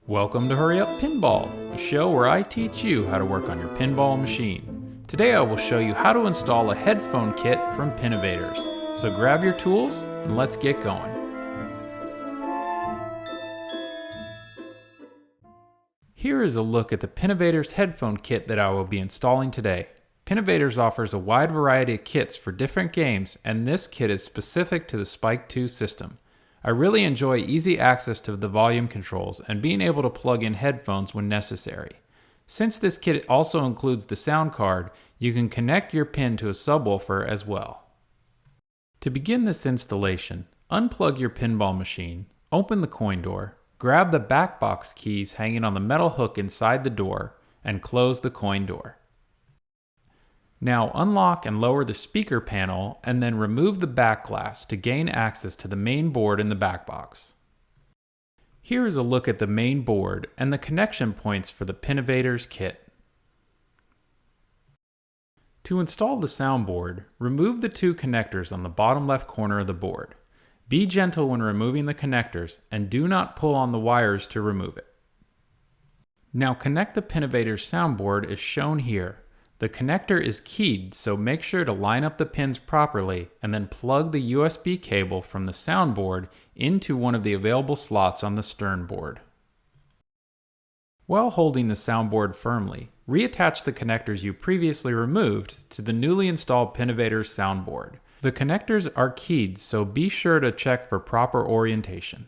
Welcome to Hurry Up Pinball, a show where I teach you how to work on your pinball machine. Today I will show you how to install a headphone kit from Pinnovators. So grab your tools and let's get going. Here is a look at the Pinnovators headphone kit that I will be installing today. Pinnovators offers a wide variety of kits for different games, and this kit is specific to the Spike 2 system. I really enjoy easy access to the volume controls and being able to plug in headphones when necessary. Since this kit also includes the sound card, you can connect your pin to a subwoofer as well. To begin this installation, unplug your pinball machine, open the coin door, grab the back box keys hanging on the metal hook inside the door, and close the coin door. Now unlock and lower the speaker panel and then remove the back glass to gain access to the main board in the back box. Here is a look at the main board and the connection points for the Pinnovators kit. To install the soundboard, remove the two connectors on the bottom left corner of the board. Be gentle when removing the connectors and do not pull on the wires to remove it. Now connect the Pinnovators soundboard as shown here. The connector is keyed, so make sure to line up the pins properly and then plug the USB cable from the soundboard into one of the available slots on the stern board. While holding the soundboard firmly, reattach the connectors you previously removed to the newly installed Pinnovators soundboard. The connectors are keyed, so be sure to check for proper orientation.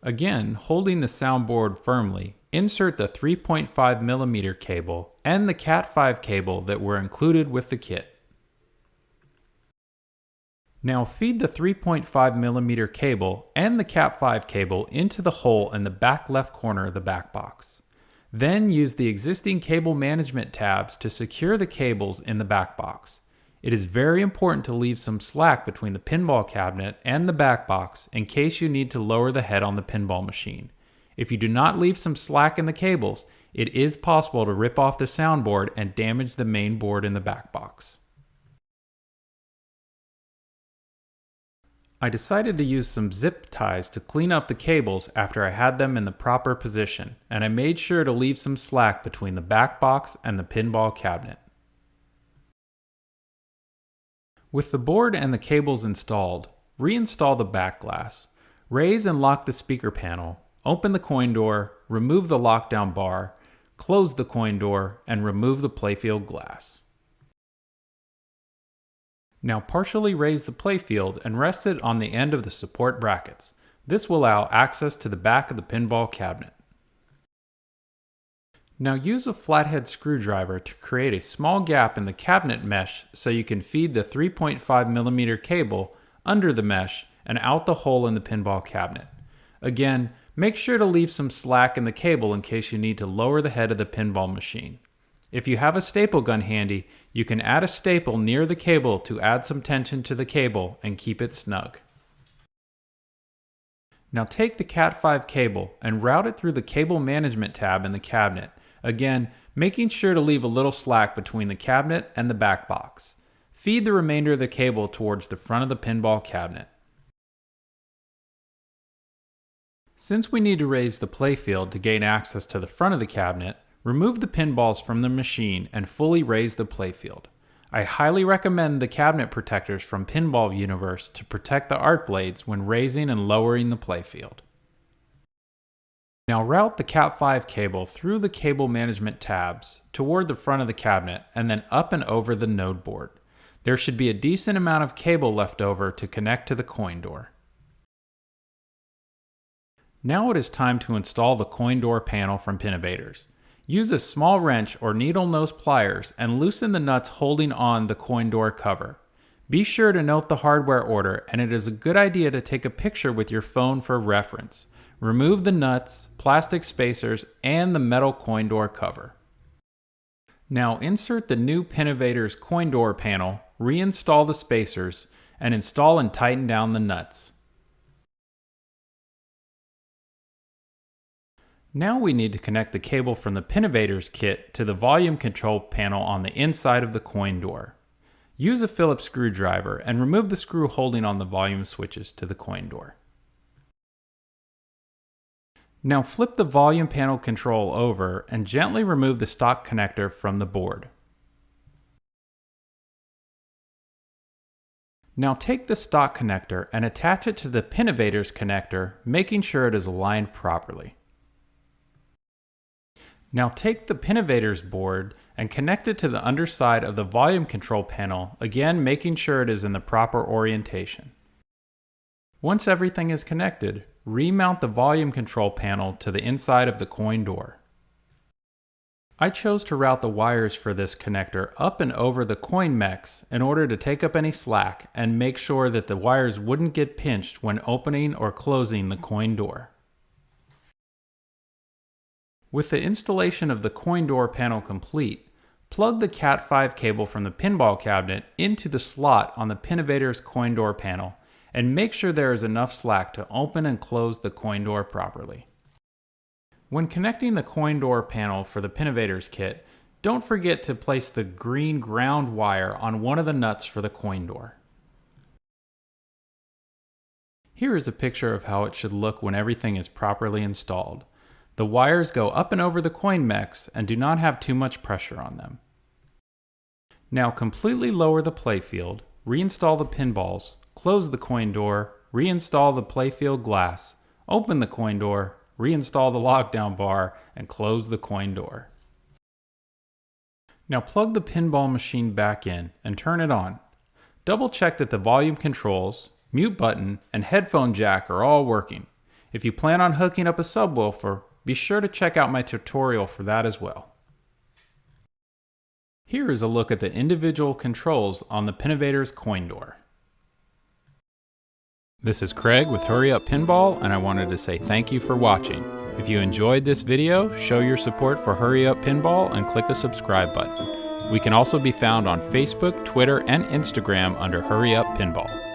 Again, holding the soundboard firmly, insert the 3.5mm cable and the Cat5 cable that were included with the kit. Now feed the 3.5mm cable and the Cat5 cable into the hole in the back left corner of the back box. Then use the existing cable management tabs to secure the cables in the back box. It is very important to leave some slack between the pinball cabinet and the back box in case you need to lower the head on the pinball machine. If you do not leave some slack in the cables, it is possible to rip off the soundboard and damage the main board in the back box. I decided to use some zip ties to clean up the cables after I had them in the proper position, and I made sure to leave some slack between the back box and the pinball cabinet. With the board and the cables installed, reinstall the back glass, raise and lock the speaker panel, open the coin door, remove the lockdown bar, close the coin door, and remove the playfield glass. Now partially raise the playfield and rest it on the end of the support brackets. This will allow access to the back of the pinball cabinet. Now use a flathead screwdriver to create a small gap in the cabinet mesh so you can feed the 3.5mm cable under the mesh and out the hole in the pinball cabinet. Again, make sure to leave some slack in the cable in case you need to lower the head of the pinball machine. If you have a staple gun handy, you can add a staple near the cable to add some tension to the cable and keep it snug. Now take the Cat5 cable and route it through the cable management tab in the cabinet. Again, making sure to leave a little slack between the cabinet and the back box. Feed the remainder of the cable towards the front of the pinball cabinet. Since we need to raise the playfield to gain access to the front of the cabinet, remove the pinballs from the machine and fully raise the playfield. I highly recommend the cabinet protectors from Pinball Universe to protect the art blades when raising and lowering the playfield. Now route the Cat5 cable through the cable management tabs toward the front of the cabinet and then up and over the node board. There should be a decent amount of cable left over to connect to the coin door. Now it is time to install the coin door panel from Pinnovators. Use a small wrench or needle nose pliers and loosen the nuts holding on the coin door cover. Be sure to note the hardware order, and it is a good idea to take a picture with your phone for reference. Remove the nuts, plastic spacers, and the metal coin door cover. Now insert the new Pinnovators coin door panel, reinstall the spacers, and install and tighten down the nuts. Now we need to connect the cable from the Pinnovators kit to the volume control panel on the inside of the coin door. Use a Phillips screwdriver and remove the screw holding on the volume switches to the coin door. Now flip the volume panel control over and gently remove the stock connector from the board. Now take the stock connector and attach it to the Pinnovators connector, making sure it is aligned properly. Now take the Pinnovators board and connect it to the underside of the volume control panel, again making sure it is in the proper orientation. Once everything is connected, remount the volume control panel to the inside of the coin door. I chose to route the wires for this connector up and over the coin mechs in order to take up any slack and make sure that the wires wouldn't get pinched when opening or closing the coin door. With the installation of the coin door panel complete, plug the Cat5 cable from the pinball cabinet into the slot on the Pinnovators coin door panel and make sure there is enough slack to open and close the coin door properly. When connecting the coin door panel for the Pinnovators kit, don't forget to place the green ground wire on one of the nuts for the coin door. Here is a picture of how it should look when everything is properly installed. The wires go up and over the coin mechs and do not have too much pressure on them. Now completely lower the playfield, reinstall the pinballs, close the coin door, reinstall the playfield glass, open the coin door, reinstall the lockdown bar, and close the coin door. Now plug the pinball machine back in and turn it on. Double check that the volume controls, mute button, and headphone jack are all working. If you plan on hooking up a subwoofer, be sure to check out my tutorial for that as well. Here is a look at the individual controls on the Pinnovators coin door. This is Craig with Hurry Up Pinball, and I wanted to say thank you for watching. If you enjoyed this video, show your support for Hurry Up Pinball and click the subscribe button. We can also be found on Facebook, Twitter, and Instagram under Hurry Up Pinball.